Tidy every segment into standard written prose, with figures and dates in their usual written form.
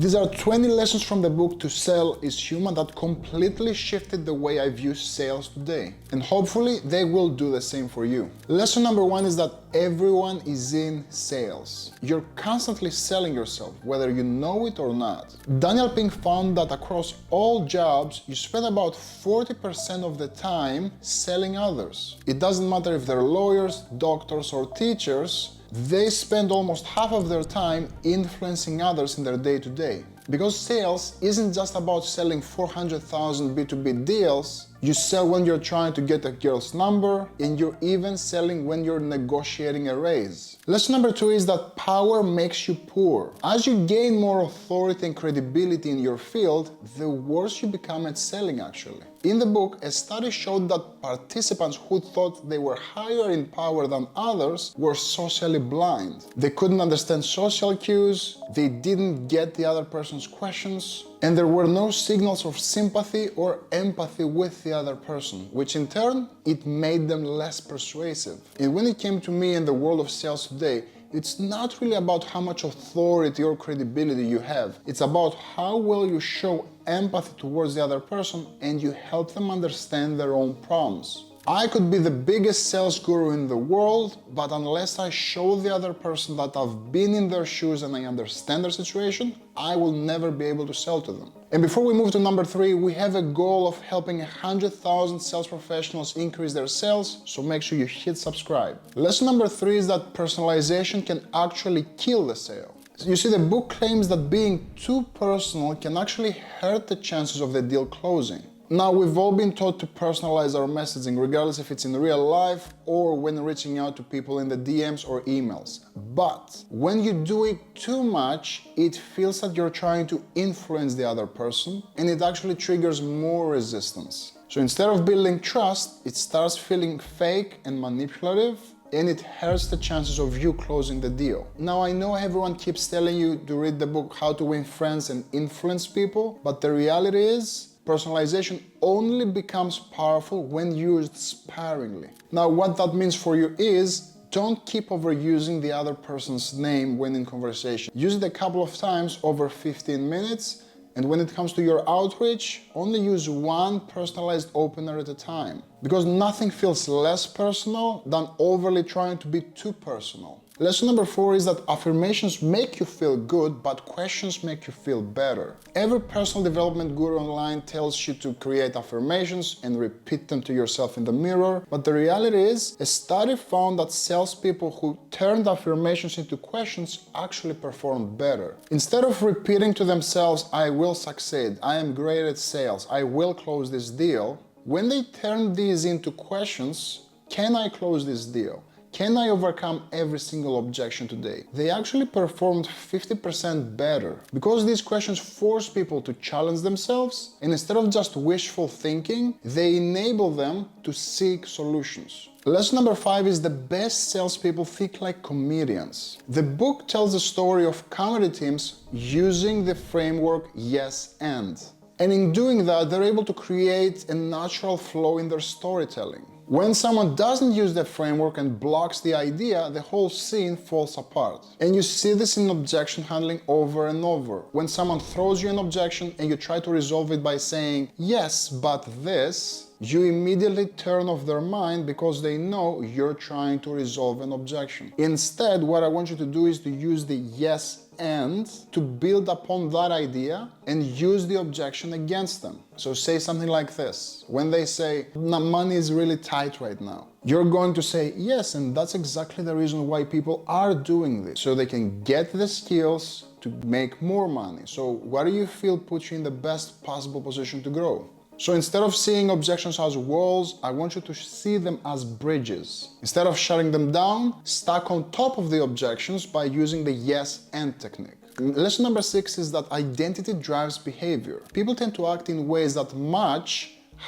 These are 20 lessons from the book To Sell is Human that completely shifted the way I view sales today. And hopefully they will do the same for you. Lesson number 1 is that everyone is in sales. You're constantly selling yourself, whether you know it or not. Daniel Pink found that across all jobs, you spend about 40% of the time selling others. It doesn't matter if they're lawyers, doctors, or teachers, they spend almost half of their time influencing others in their day-to-day. Because sales isn't just about selling 400,000 B2B deals, you sell when you're trying to get a girl's number, and you're even selling when you're negotiating a raise. Lesson number 2 is that power makes you poor. As you gain more authority and credibility in your field, the worse you become at selling actually. In the book, a study showed that participants who thought they were higher in power than others were socially blind. They couldn't understand social cues, they didn't get the other person's questions, and there were no signals of sympathy or empathy with the other person, which in turn, it made them less persuasive. And when it came to me in the world of sales today, it's not really about how much authority or credibility you have. It's about how well you show empathy towards the other person and you help them understand their own problems. I could be the biggest sales guru in the world, but unless I show the other person that I've been in their shoes and I understand their situation, I will never be able to sell to them. And before we move to number 3, we have a goal of helping 100,000 sales professionals increase their sales, so make sure you hit subscribe. Lesson number 3 is that personalization can actually kill the sale. You see, the book claims that being too personal can actually hurt the chances of the deal closing. Now, we've all been taught to personalize our messaging, regardless if it's in real life or when reaching out to people in the DMs or emails. But when you do it too much, it feels that you're trying to influence the other person, and it actually triggers more resistance. So instead of building trust, it starts feeling fake and manipulative, and it hurts the chances of you closing the deal. Now, I know everyone keeps telling you to read the book How to Win Friends and Influence People, but the reality is, personalization only becomes powerful when used sparingly. Now, what that means for you is, don't keep overusing the other person's name when in conversation. Use it a couple of times over 15 minutes, and when it comes to your outreach, only use one personalized opener at a time. Because nothing feels less personal than overly trying to be too personal. Lesson number 4 is that affirmations make you feel good, but questions make you feel better. Every personal development guru online tells you to create affirmations and repeat them to yourself in the mirror, but the reality is, a study found that salespeople who turned affirmations into questions actually performed better. Instead of repeating to themselves, "I will succeed, I am great at sales, I will close this deal," when they turn these into questions, "Can I close this deal? Can I overcome every single objection today?" they actually performed 50% better. Because these questions force people to challenge themselves, and instead of just wishful thinking, they enable them to seek solutions. Lesson number 5 is the best salespeople think like comedians. The book tells the story of comedy teams using the framework yes and. And in doing that, they're able to create a natural flow in their storytelling. When someone doesn't use the framework and blocks the idea, the whole scene falls apart. And you see this in objection handling over and over. When someone throws you an objection and you try to resolve it by saying, "Yes, but this," you immediately turn off their mind because they know you're trying to resolve an objection. Instead, what I want you to do is to use the yes and to build upon that idea and use the objection against them. So say something like this. When they say, "Money is really tight right now," you're going to say, "Yes, and that's exactly the reason why people are doing this, so they can get the skills to make more money. So what do you feel puts you in the best possible position to grow?" So instead of seeing objections as walls, I want you to see them as bridges. Instead of shutting them down, stack on top of the objections by using the yes and technique. Lesson number 6 is that identity drives behavior. People tend to act in ways that match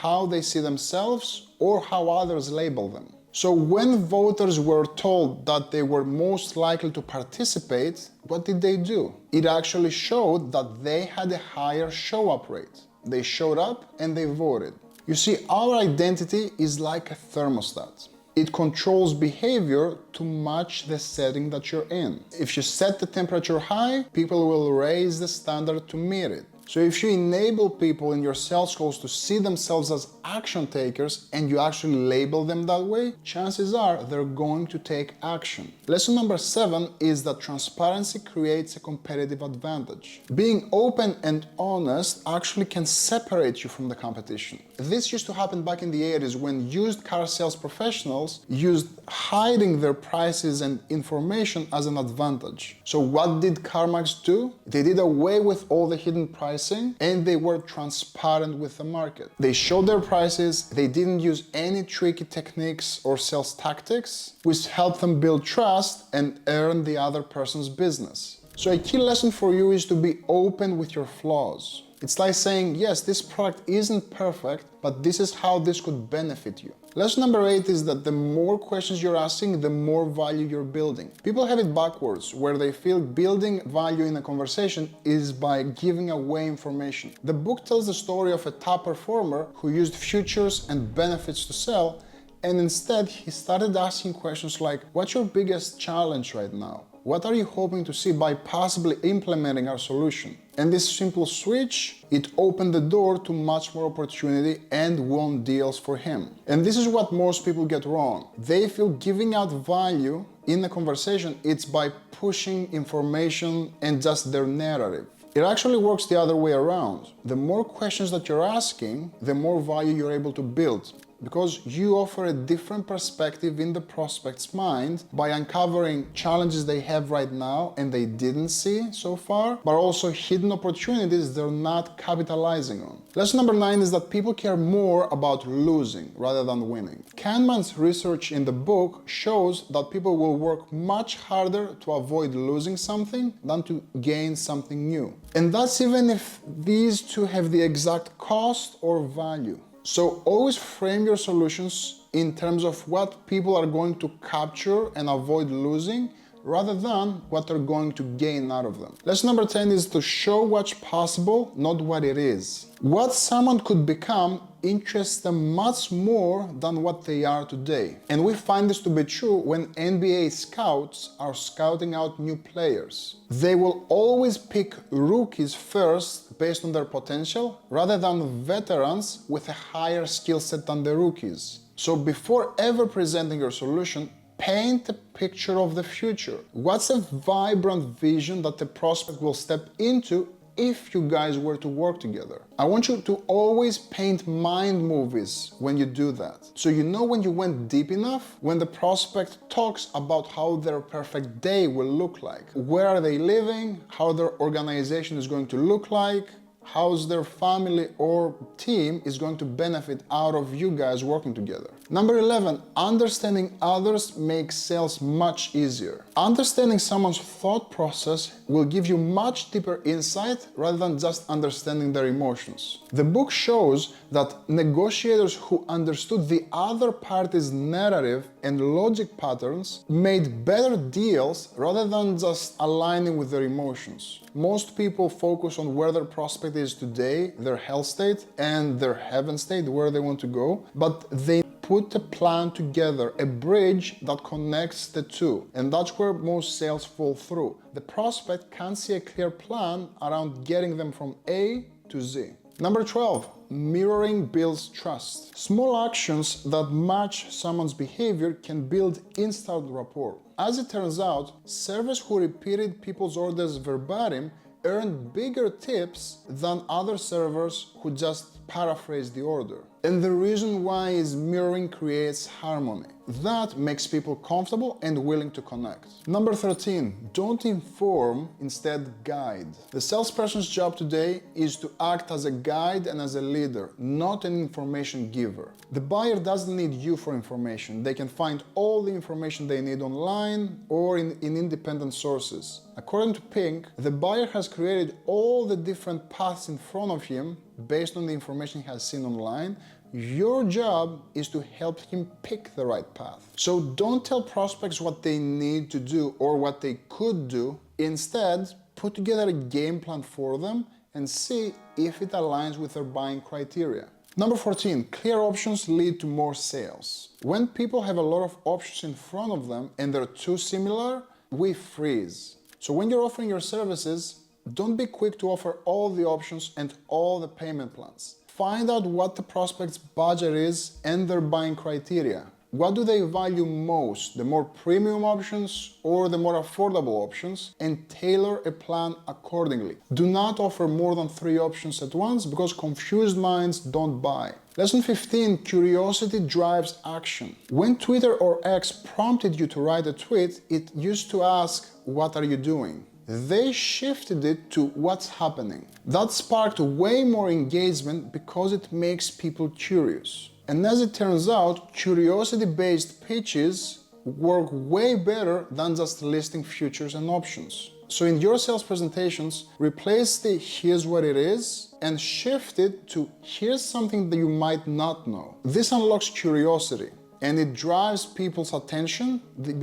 how they see themselves or how others label them. So when voters were told that they were most likely to participate, what did they do? It actually showed that they had a higher show-up rate. They showed up and they voted. You see, our identity is like a thermostat. It controls behavior to match the setting that you're in. If you set the temperature high, people will raise the standard to meet it. So if you enable people in your sales calls to see themselves as action takers and you actually label them that way, chances are they're going to take action. Lesson number 7 is that transparency creates a competitive advantage. Being open and honest actually can separate you from the competition. This used to happen back in the 80s when used car sales professionals used hiding their prices and information as an advantage. So what did CarMax do? They did away with all the hidden prices and they were transparent with the market. They showed their prices, they didn't use any tricky techniques or sales tactics, which helped them build trust and earn the other person's business. So a key lesson for you is to be open with your flaws. It's like saying, yes, this product isn't perfect, but this is how this could benefit you. Lesson number 8 is that the more questions you're asking, the more value you're building. People have it backwards, where they feel building value in a conversation is by giving away information. The book tells the story of a top performer who used futures and benefits to sell, and instead he started asking questions like, what's your biggest challenge right now? What are you hoping to see by possibly implementing our solution? And this simple switch, it opened the door to much more opportunity and won deals for him. And this is what most people get wrong. They feel giving out value in a conversation, it's by pushing information and just their narrative. It actually works the other way around. The more questions that you're asking, the more value you're able to build, because you offer a different perspective in the prospect's mind by uncovering challenges they have right now and they didn't see so far, but also hidden opportunities they're not capitalizing on. Lesson number 9 is that people care more about losing rather than winning. Kahneman's research in the book shows that people will work much harder to avoid losing something than to gain something new. And that's even if these two have the exact cost or value. So always frame your solutions in terms of what people are going to capture and avoid losing, rather than what they're going to gain out of them. Lesson number 10 is to show what's possible, not what it is. What someone could become interests them much more than what they are today. And we find this to be true when NBA scouts are scouting out new players. They will always pick rookies first based on their potential, rather than veterans with a higher skill set than the rookies. So before ever presenting your solution, paint a picture of the future. What's a vibrant vision that the prospect will step into if you guys were to work together? I want you to always paint mind movies when you do that. So you know when you went deep enough, when the prospect talks about how their perfect day will look like. Where are they living? How their organization is going to look like? How's their family or team is going to benefit out of you guys working together. Number 11, understanding others makes sales much easier. Understanding someone's thought process will give you much deeper insight rather than just understanding their emotions. The book shows that negotiators who understood the other party's narrative and logic patterns made better deals rather than just aligning with their emotions. Most people focus on where their prospect is today, their health state, and their heaven state, where they want to go, but they put a plan together, a bridge that connects the two. And that's where most sales fall through. The prospect can't see a clear plan around getting them from A to Z. Number 12, mirroring builds trust. Small actions that match someone's behavior can build instant rapport. As it turns out, servers who repeated people's orders verbatim earned bigger tips than other servers who just paraphrased the order. And the reason why is mirroring creates harmony. That makes people comfortable and willing to connect. Number 13, don't inform, instead guide. The salesperson's job today is to act as a guide and as a leader, not an information giver. The buyer doesn't need you for information. They can find all the information they need online or in independent sources. According to Pink, the buyer has created all the different paths in front of him based on the information he has seen online. Your job is to help him pick the right path. So don't tell prospects what they need to do or what they could do. Instead, put together a game plan for them and see if it aligns with their buying criteria. Number 14, clear options lead to more sales. When people have a lot of options in front of them and they're too similar, we freeze. So when you're offering your services, don't be quick to offer all the options and all the payment plans. Find out what the prospect's budget is and their buying criteria. What do they value most, the more premium options or the more affordable options, and tailor a plan accordingly. Do not offer more than 3 options at once because confused minds don't buy. Lesson 15, curiosity drives action. When Twitter or X prompted you to write a tweet, it used to ask, "What are you doing?" They shifted it to "What's happening?" That sparked way more engagement because it makes people curious. And as it turns out, curiosity-based pitches work way better than just listing features and options. So in your sales presentations, replace the "here's what it is" and shift it to "here's something that you might not know." This unlocks curiosity and it drives people's attention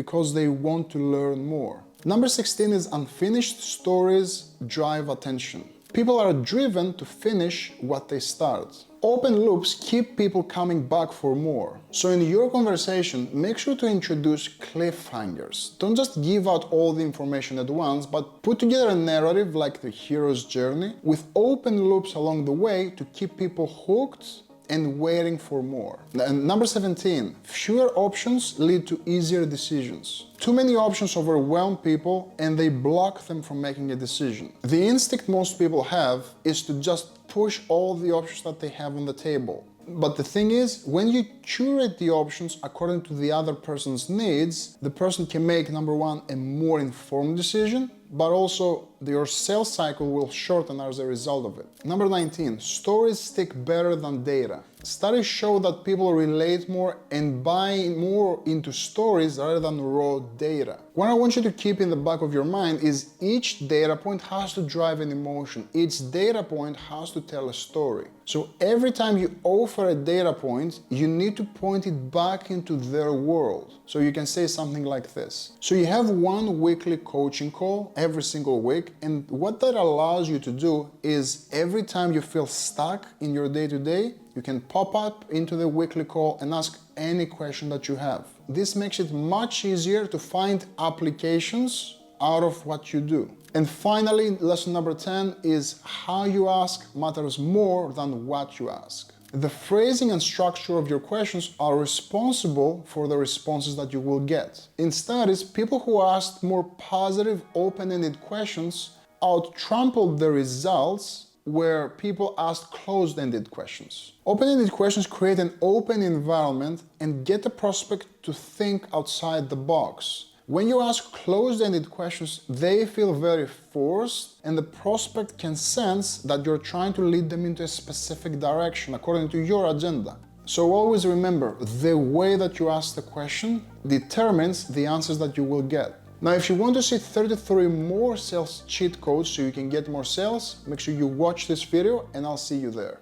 because they want to learn more. Number 16 is unfinished stories drive attention. People are driven to finish what they start. Open loops keep people coming back for more. So in your conversation, make sure to introduce cliffhangers. Don't just give out all the information at once, but put together a narrative like the hero's journey with open loops along the way to keep people hooked and waiting for more. And number 17, fewer options lead to easier decisions. Too many options overwhelm people and they block them from making a decision. The instinct most people have is to just push all the options that they have on the table. But the thing is, when you curate the options according to the other person's needs, the person can make, number 1, a more informed decision, but also your sales cycle will shorten as a result of it. Number 19, stories stick better than data. Studies show that people relate more and buy more into stories rather than raw data. What I want you to keep in the back of your mind is each data point has to drive an emotion. Each data point has to tell a story. So every time you offer a data point, you need to point it back into their world. So you can say something like this. So you have one weekly coaching call every single week, and what that allows you to do is every time you feel stuck in your day-to-day, you can pop up into the weekly call and ask any question that you have. This makes it much easier to find applications out of what you do. And finally, lesson number 10 is how you ask matters more than what you ask. The phrasing and structure of your questions are responsible for the responses that you will get. In studies, people who asked more positive, open-ended questions out-trampled the results where people asked closed-ended questions. Open-ended questions create an open environment and get the prospect to think outside the box. When you ask closed-ended questions, they feel very forced and the prospect can sense that you're trying to lead them into a specific direction according to your agenda. So always remember, the way that you ask the question determines the answers that you will get. Now, if you want to see 33 more sales cheat codes so you can get more sales, make sure you watch this video and I'll see you there.